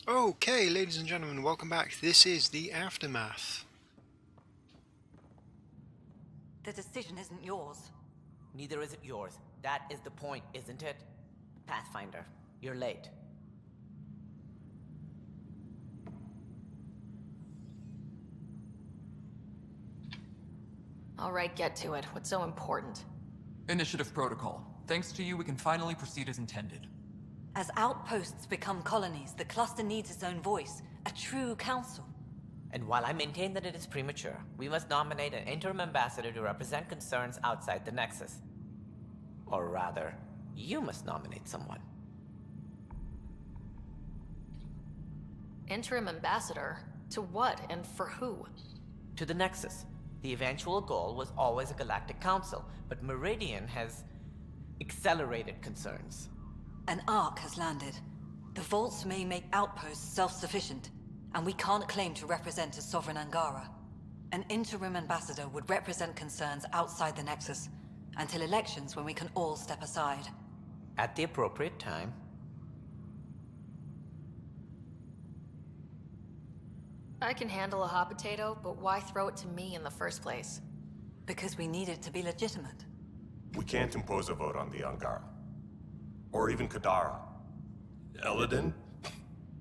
Okay, ladies and gentlemen, welcome back. This is the Aftermath. The decision isn't yours. Neither is it yours. That is the point, isn't it? Pathfinder, you're late. Alright, get to it. What's so important? Initiative protocol. Thanks to you, we can finally proceed as intended. As outposts become colonies, the cluster needs its own voice, a true council. And while I maintain that it is premature, we must nominate an interim ambassador to represent concerns outside the Nexus. Or rather, you must nominate someone. Interim ambassador? To what and for who? To the Nexus. The eventual goal was always a galactic council, but Meridian has accelerated concerns. An ark has landed. The vaults may make outposts self-sufficient, and we can't claim to represent a sovereign Angara. An interim ambassador would represent concerns outside the Nexus, until elections when we can all step aside. At the appropriate time. I can handle a hot potato, but why throw it to me in the first place? Because we need it to be legitimate. We can't impose a vote on the Angara. Or even Kadara. Eladin?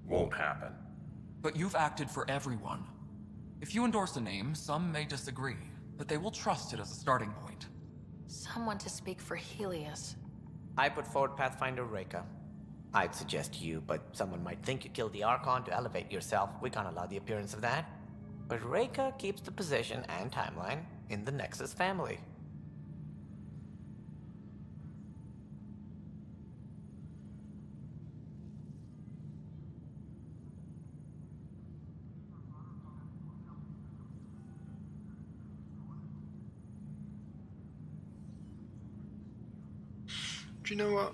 Won't happen. But you've acted for everyone. If you endorse a name, some may disagree, but they will trust it as a starting point. Someone to speak for Helios. I put forward Pathfinder Reka. I'd suggest you, but someone might think you killed the Archon to elevate yourself. We can't allow the appearance of that. But Reka keeps the position and timeline in the Nexus family. Do you know what?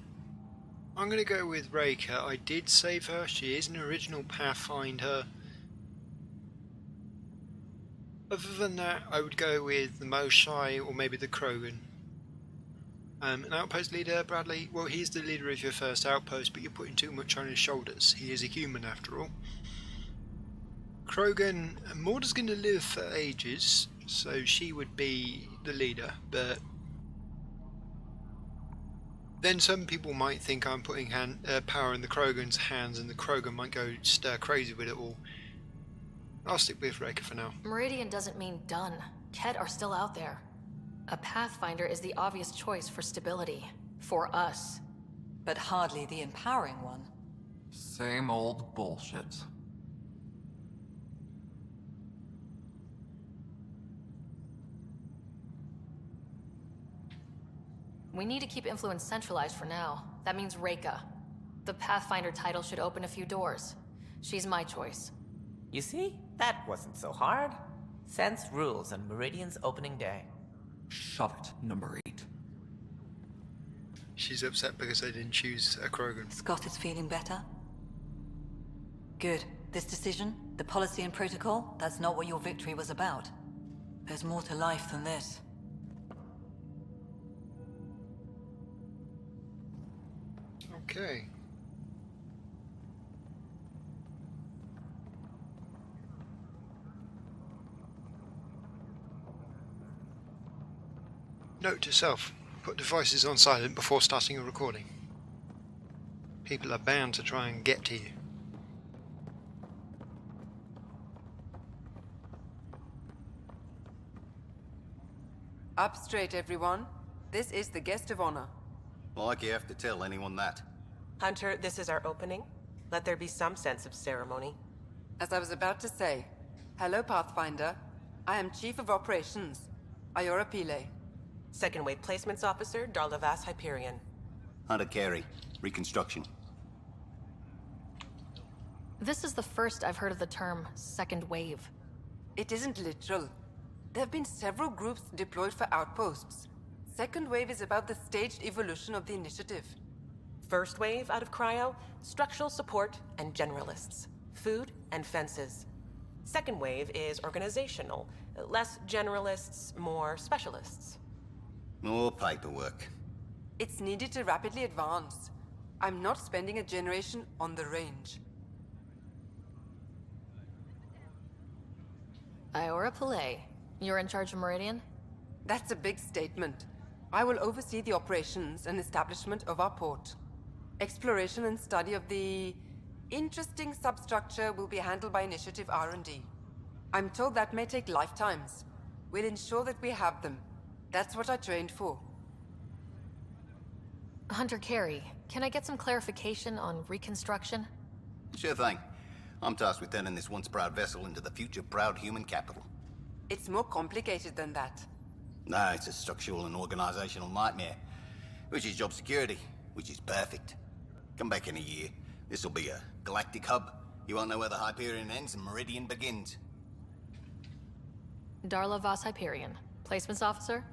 I'm going to go with Reka. I did save her. She is an original Pathfinder. Other than that, I would go with the Moshae or maybe the Krogan. An outpost leader, Bradley, well, he's the leader of your first outpost, but you're putting too much on his shoulders. He is a human after all. Krogan, Morda's going to live for ages, so she would be the leader, but then some people might think I'm putting power in the Krogan's hands, and the Krogan might go stir crazy with it all. I'll stick with Reka for now. Meridian doesn't mean done. Ket are still out there. A Pathfinder is the obvious choice for stability. For us. But hardly the empowering one. Same old bullshit. We need to keep influence centralized for now. That means Reka. The Pathfinder title should open a few doors. She's my choice. You see? That wasn't so hard. Sense rules on Meridian's opening day. Shove it, number 8. She's upset because I didn't choose a Krogan. Scott is feeling better? Good. This decision, the policy and protocol, that's not what your victory was about. There's more to life than this. Okay. Note to self, put devices on silent before starting a recording. People are bound to try and get to you. Up straight, everyone. This is the guest of honor. Like you have to tell anyone that. Hunter, this is our opening. Let there be some sense of ceremony. As I was about to say, hello, Pathfinder. I am Chief of Operations, Ayora Pile. Second Wave Placements Officer, Darlavas Hyperion. Hunter Carey, Reconstruction. This is the first I've heard of the term second wave. It isn't literal. There have been several groups deployed for outposts. Second Wave is about the staged evolution of the initiative. First Wave out of Cryo, structural support and generalists. Food and fences. Second Wave is organizational. Less generalists, more specialists. More paperwork. It's needed to rapidly advance. I'm not spending a generation on the range. Iora Pillay, you're in charge of Meridian? That's a big statement. I will oversee the operations and establishment of our port. Exploration and study of the interesting substructure will be handled by Initiative R&D. I'm told that may take lifetimes. We'll ensure that we have them. That's what I trained for. Hunter Carey, can I get some clarification on reconstruction? Sure thing. I'm tasked with turning this once proud vessel into the future proud human capital. It's more complicated than that. No, it's a structural and organizational nightmare. Which is job security, which is perfect. Come back in a year. This'll be a galactic hub. You won't know where the Hyperion ends and Meridian begins. Darla Voss Hyperion, placements officer?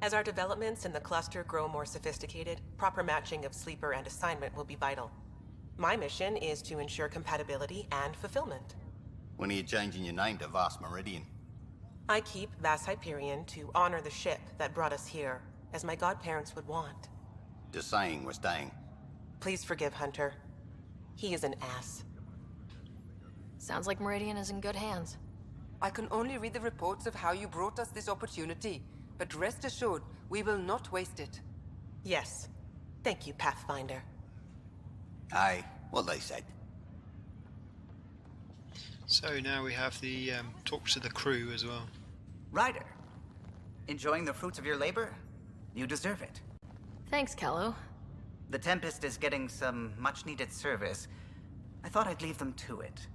As our developments in the cluster grow more sophisticated, proper matching of sleeper and assignment will be vital. My mission is to ensure compatibility and fulfillment. When are you changing your name to Vast Meridian? I keep Vas Hyperion to honor the ship that brought us here, as my godparents would want. Just saying we're staying. Please forgive Hunter. He is an ass. Sounds like Meridian is in good hands. I can only read the reports of how you brought us this opportunity, but rest assured, we will not waste it. Yes. Thank you, Pathfinder. Aye, what they said. So now we have the talks to the crew as well. Ryder, enjoying the fruits of your labor? You deserve it. Thanks, Kello. The Tempest is getting some much-needed service. I thought I'd leave them to it.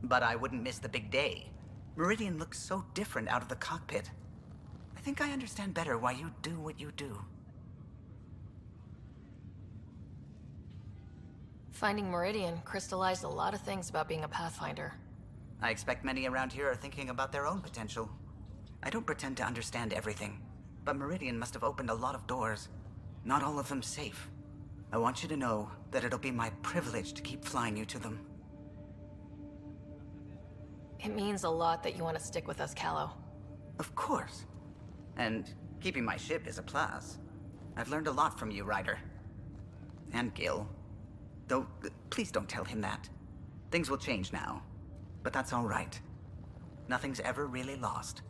But I wouldn't miss the big day. Meridian looks so different out of the cockpit. I think I understand better why you do what you do. Finding Meridian crystallized a lot of things about being a Pathfinder. I expect many around here are thinking about their own potential. I don't pretend to understand everything, but Meridian must have opened a lot of doors. Not all of them safe. I want you to know that it'll be my privilege to keep flying you to them. It means a lot that you want to stick with us, Callow. Of course. And keeping my ship is a plus. I've learned a lot from you, Ryder. And Gil. Though, please don't tell him that. Things will change now. But that's all right. Nothing's ever really lost.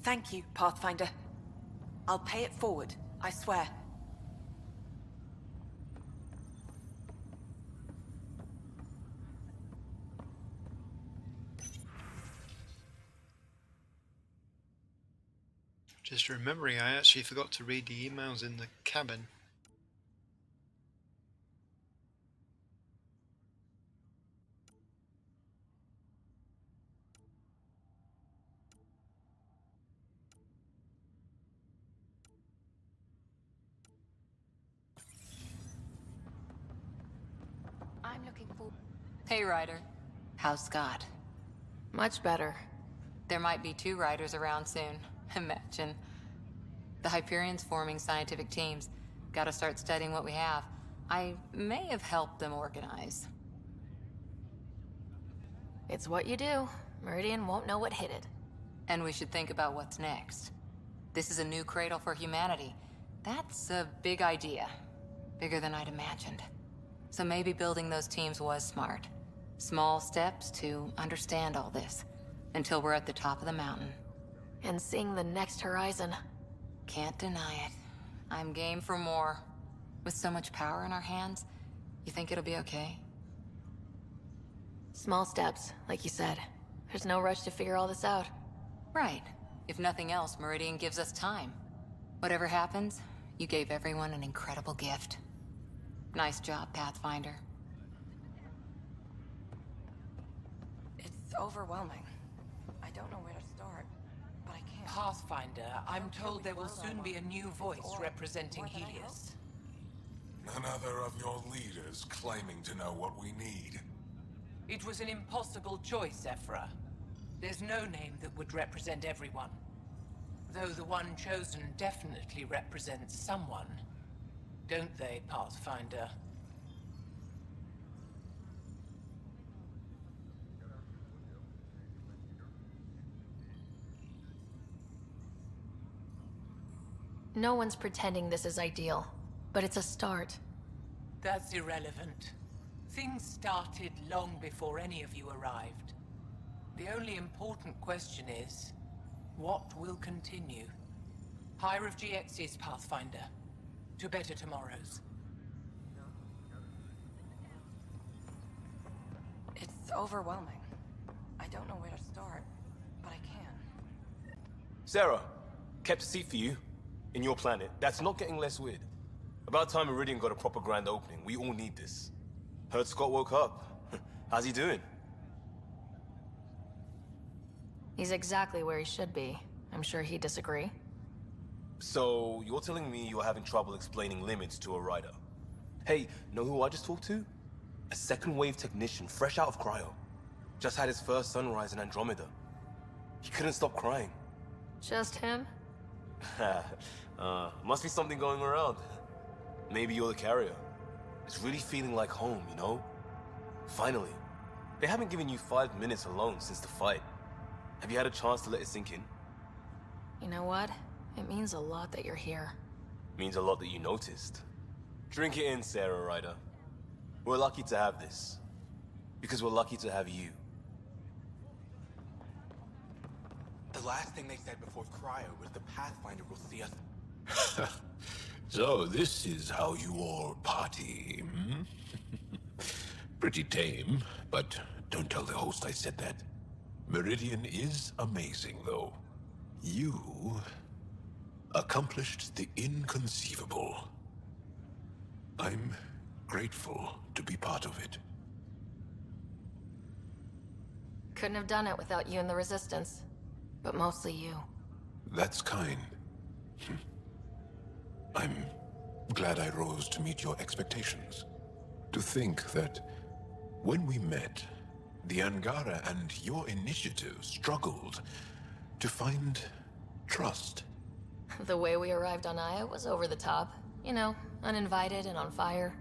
Thank you, Pathfinder. I'll pay it forward, I swear. Just remembering, I actually forgot to read the emails in the cabin. I'm looking for... Hey, Ryder. How's Scott? Much better. There might be 2 Riders around soon. Imagine. The Hyperion's forming scientific teams. Gotta start studying what we have. I may have helped them organize. It's what you do. Meridian won't know what hit it. And we should think about what's next. This is a new cradle for humanity. That's a big idea. Bigger than I'd imagined. So maybe building those teams was smart. Small steps to understand all this. Until we're at the top of the mountain. And seeing the next horizon. Can't deny it. I'm game for more. With so much power in our hands, you think it'll be okay? Small steps, like you said. There's no rush to figure all this out. Right. If nothing else, Meridian gives us time. Whatever happens, you gave everyone an incredible gift. Nice job, Pathfinder. It's overwhelming. I don't know where to start, but I can't. Pathfinder, I'm told there will soon be a new voice representing Helios. None other of your leaders claiming to know what we need. It was an impossible choice, Ephra. There's no name that would represent everyone. Though the one chosen definitely represents someone. Don't they, Pathfinder? No one's pretending this is ideal, but it's a start. That's irrelevant. Things started long before any of you arrived. The only important question is, what will continue? Higher of GX's Pathfinder. To better tomorrows. It's overwhelming. I don't know where to start, but I can. Sarah, kept a seat for you. In your planet. That's not getting less weird. About time Meridian got a proper grand opening. We all need this. Heard Scott woke up. How's he doing? He's exactly where he should be. I'm sure he'd disagree. So, you're telling me you're having trouble explaining limits to a rider? Hey, know who I just talked to? A second wave technician, fresh out of cryo. Just had his first sunrise in Andromeda. He couldn't stop crying. Just him? Must be something going around. Maybe you're the carrier. It's really feeling like home, you know? Finally. They haven't given you 5 minutes alone since the fight. Have you had a chance to let it sink in? You know what? It means a lot that you're here. Means a lot that you noticed. Drink it in, Sarah Ryder. We're lucky to have this. Because we're lucky to have you. The last thing they said before cryo was the Pathfinder will see us. So this is how you all party, hmm? Pretty tame, but don't tell the host I said that. Meridian is amazing, though. You accomplished the inconceivable. I'm grateful to be part of it. Couldn't have done it without you and the Resistance. But mostly you. That's kind. I'm glad I rose to meet your expectations. To think that when we met, the Angara and your initiative struggled to find trust. The way we arrived on Aya was over the top. You know, uninvited and on fire.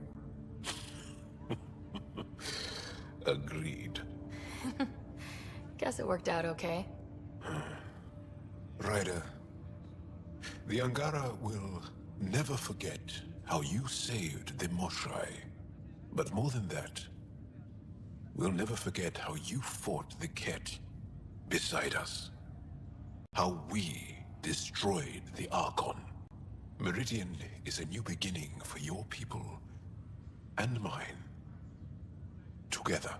Agreed. Guess it worked out okay. Ryder, the Angara will never forget how you saved the Moshai. But more than that, we'll never forget how you fought the Ket beside us. How we destroyed the Archon. Meridian is a new beginning for your people and mine. Together.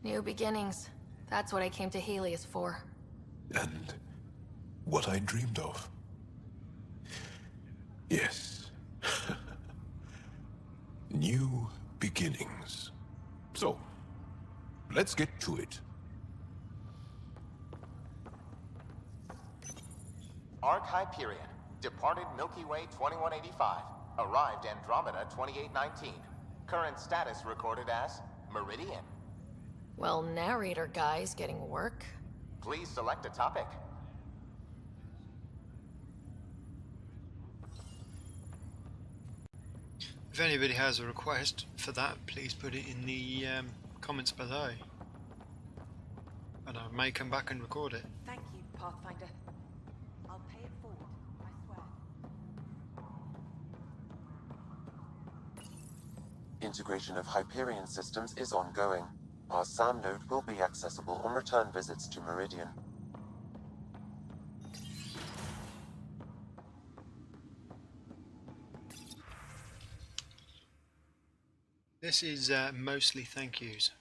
New beginnings. That's what I came to Helios for. And what I dreamed of. Yes. New beginnings. So, let's get to it. Arc Hyperion, departed Milky Way 2185, arrived Andromeda 2819. Current status recorded as Meridian. Well, narrator guy's getting work. Please select a topic. If anybody has a request for that, please put it in the comments below. And I may come back and record it. Thank you, Pathfinder. I'll pay it forward, I swear. Integration of Hyperion systems is ongoing. Our SAM node will be accessible on return visits to Meridian. This is mostly thank yous.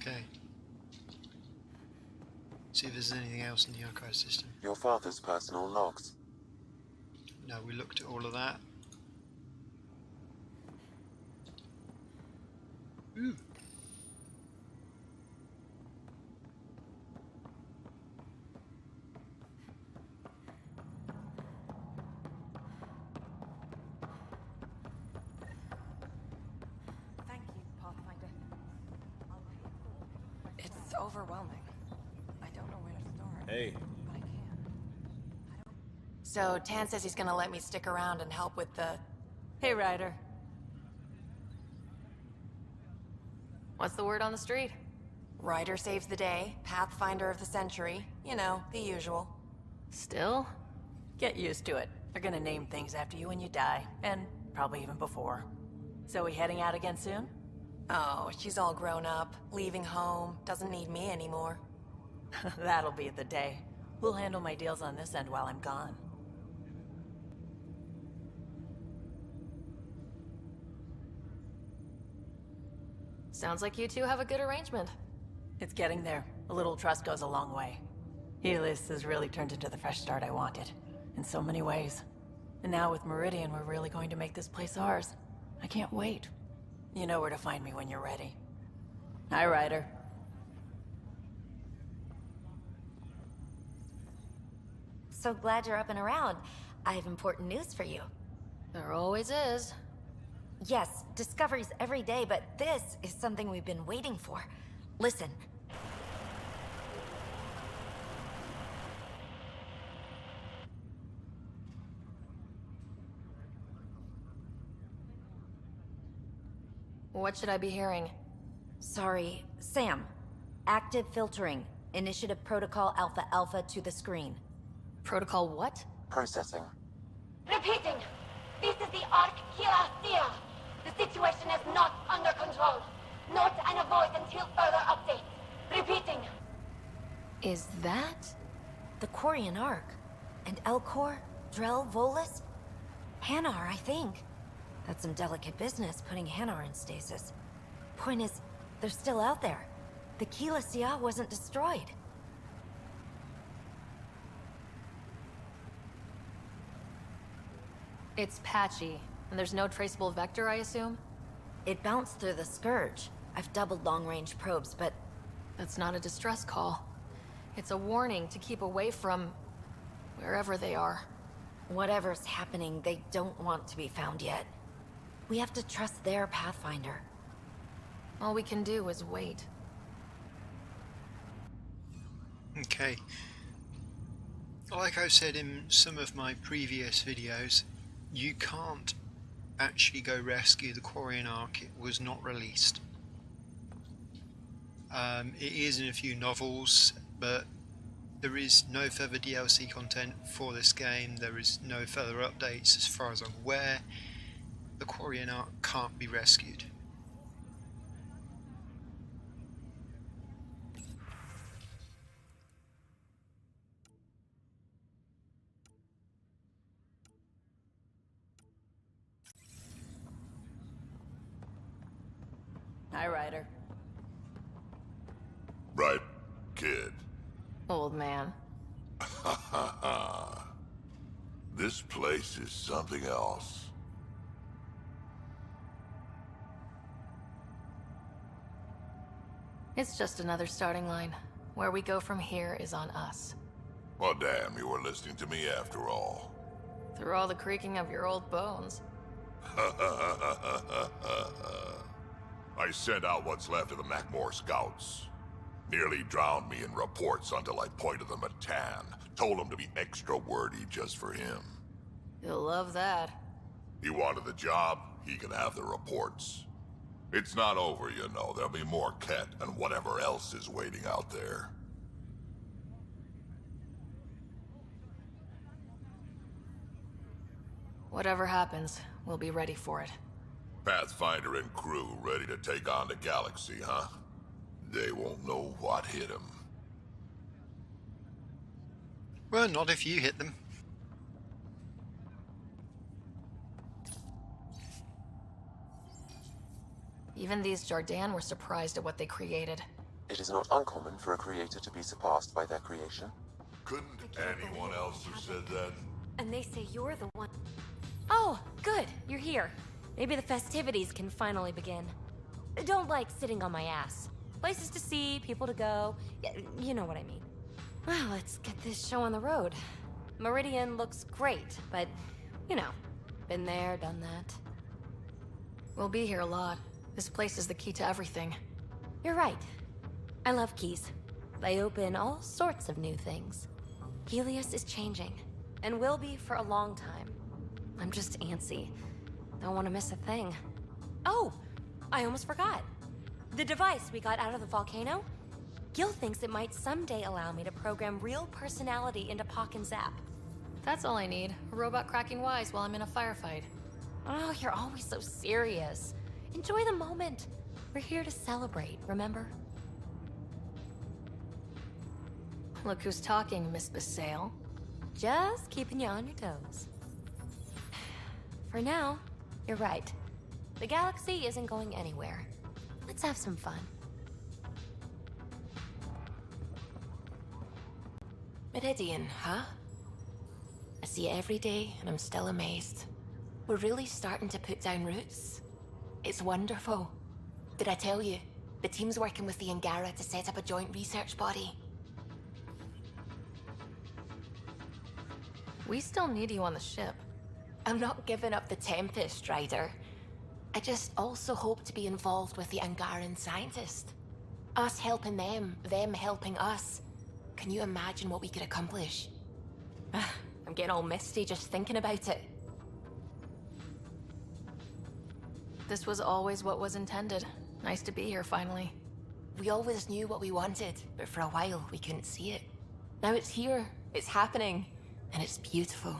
Okay. See if there's anything else in the archive system. Your father's personal logs. No, we looked at all of that. Ooh. Thank you, Pathfinder. It's overwhelming. I don't know where to start. Hey. But I can. So, Tan says he's gonna let me stick around and help with the... Hey, Ryder. What's the word on the street? Ryder saves the day, Pathfinder of the century. You know, the usual. Still? Get used to it. They're gonna name things after you when you die, and probably even before. So we heading out again soon? Oh, she's all grown up, leaving home, doesn't need me anymore. That'll be the day. We'll handle my deals on this end while I'm gone. Sounds like you two have a good arrangement. It's getting there. A little trust goes a long way. Helios has really turned into the fresh start I wanted, in so many ways. And now with Meridian, we're really going to make this place ours. I can't wait. You know where to find me when you're ready. Hi, Ryder. So glad you're up and around. I have important news for you. There always is. Yes, discoveries every day, but this is something we've been waiting for. Listen. What should I be hearing? Sorry, Sam. Active filtering. Initiative Protocol Alpha Alpha to the screen. Protocol what? Processing. Repeating. This is the Ark Kira. The situation is not under control. Note and avoid until further updates. Repeating. Is that? The Quarian Ark. And Elcor, Drell, Volus? Hanar, I think. That's some delicate business, putting Hanar in stasis. Point is, they're still out there. The Keela Sia wasn't destroyed. It's patchy, and there's no traceable vector, I assume? It bounced through the Scourge. I've doubled long-range probes, but... That's not a distress call. It's a warning to keep away from... wherever they are. Whatever's happening, they don't want to be found yet. We have to trust their Pathfinder. All we can do is wait. Okay. Like I've said in some of my previous videos, you can't actually go rescue the Quarian Ark. It was not released. It is in a few novels, but there is no further DLC content for this game. There is no further updates as far as I'm aware. The Quarian Ark can't be rescued. Hi, Ryder. Right, kid. Old man. This place is something else. It's just another starting line. Where we go from here is on us. Well, damn, you were listening to me after all. Through all the creaking of your old bones. I sent out what's left of the Macmore scouts. Nearly drowned me in reports until I pointed them at Tan. Told him to be extra wordy just for him. You'll love that. He wanted the job, he can have the reports. It's not over, you know. There'll be more Ket and whatever else is waiting out there. Whatever happens, we'll be ready for it. Pathfinder and crew ready to take on the galaxy, huh? They won't know what hit them. Well, not if you hit them. Even these Jardan were surprised at what they created. It is not uncommon for a creator to be surpassed by their creation. Couldn't anyone else have said that? And they say you're the one. Oh, good. You're here. Maybe the festivities can finally begin. I don't like sitting on my ass. Places to see, people to go. You know what I mean. Well, let's get this show on the road. Meridian looks great, but, you know, been there, done that. We'll be here a lot. This place is the key to everything. You're right. I love keys. They open all sorts of new things. Helios is changing, and will be for a long time. I'm just antsy. Don't want to miss a thing. Oh, I almost forgot. The device we got out of the volcano? Gil thinks it might someday allow me to program real personality into Pock and Zap. That's all I need. A robot cracking wise while I'm in a firefight. Oh, you're always so serious. Enjoy the moment. We're here to celebrate, remember? Look who's talking, Miss Basale. Just keeping you on your toes. For now, you're right. The galaxy isn't going anywhere. Let's have some fun. Meridian, huh? I see it every day, and I'm still amazed. We're really starting to put down roots. It's wonderful. Did I tell you? The team's working with the Angara to set up a joint research body. We still need you on the ship. I'm not giving up the Tempest, Ryder. I just also hope to be involved with the Angaran scientists. Us helping them helping us. Can you imagine what we could accomplish? I'm getting all misty just thinking about it. This was always what was intended. Nice to be here finally. We always knew what we wanted, but for a while we couldn't see it. Now it's here, it's happening, and it's beautiful.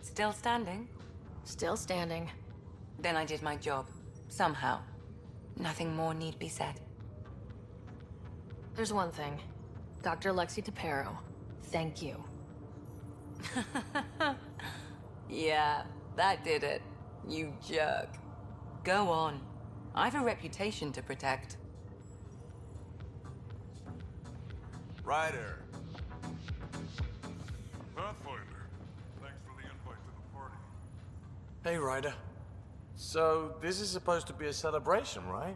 Still standing? Still standing. Then I did my job. Somehow. Nothing more need be said. There's one thing. Dr. Lexi Tapero, thank you. Yeah, that did it. You jerk. Go on. I've a reputation to protect. Ryder. Pathfinder. Thanks for the invite to the party. Hey, Ryder. So, this is supposed to be a celebration, right?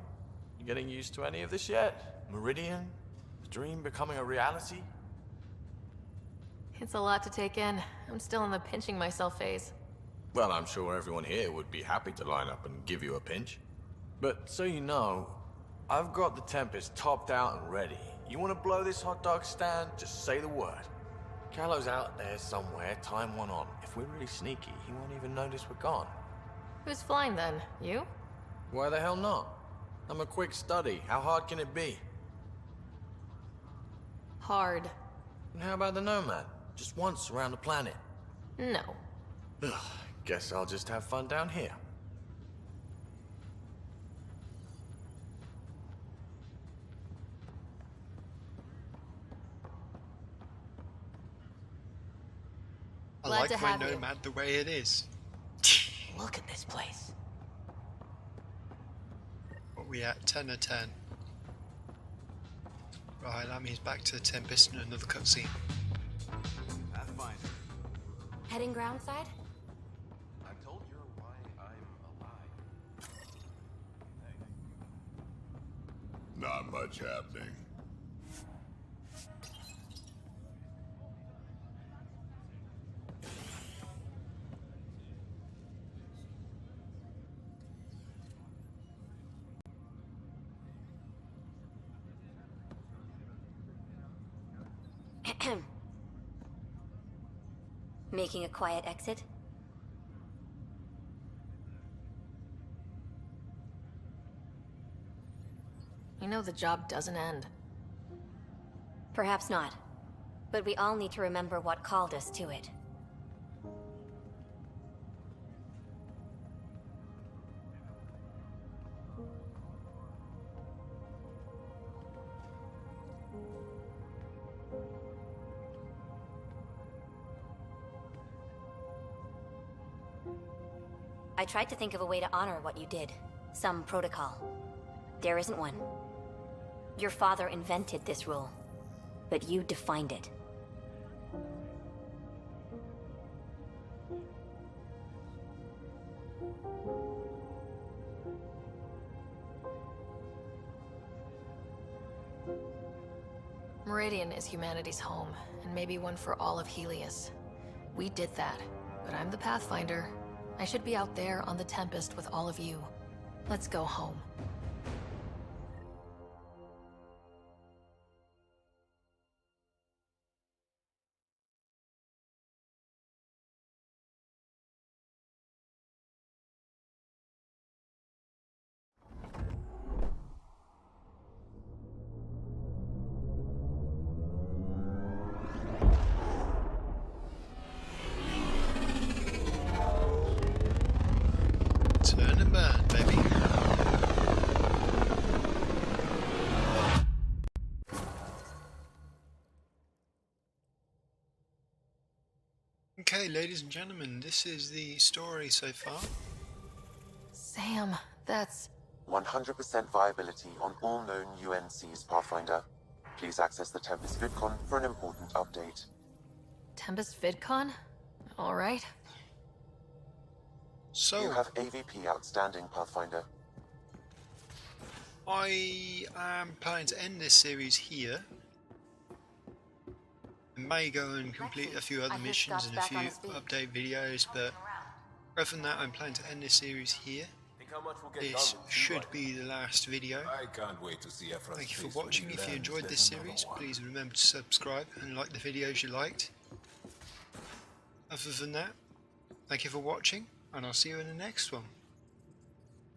You getting used to any of this yet? Meridian? The dream becoming a reality? It's a lot to take in. I'm still in the pinching myself phase. Well, I'm sure everyone here would be happy to line up and give you a pinch. But so you know, I've got the Tempest topped out and ready. You want to blow this hot dog stand? Just say the word. Callow's out there somewhere, time one on. If we're really sneaky, he won't even notice we're gone. Who's flying then? You? Why the hell not? I'm a quick study. How hard can it be? Hard. And how about the Nomad? Just once around the planet. No. Ugh, guess I'll just have fun down here. I Glad like to my have you. Nomad the way it is. Look at this place. What are we at? 10 or 10? Right, that means back to the Tempest and another cutscene. Pathfinder. Heading groundside? I'm told you're why I'm alive. Not much happening. Making a quiet exit? You know the job doesn't end. Perhaps not. But we all need to remember what called us to it. I tried to think of a way to honor what you did. Some protocol. There isn't one. Your father invented this rule, but you defined it. Meridian is humanity's home, and maybe one for all of Helios. We did that, but I'm the Pathfinder. I should be out there on the Tempest with all of you. Let's go home. Turn and burn, baby. Okay, ladies and gentlemen, this is the story so far. Sam, that's... 100% viability on all known UNCs, Pathfinder. Please access the Tempest VidCon for an important update. Tempest VidCon? Alright. So, you have AVP outstanding, Pathfinder. I am planning to end this series here. I may go and complete a few other missions and a few update videos, but other than that, I'm planning to end this series here. This should be the last video. I can't wait to see Ephra's Thank you face for when watching. he If you learns enjoyed there's this another series, one. please remember to subscribe and like the videos you liked. Other than that, thank you for watching, and I'll see you in the next one.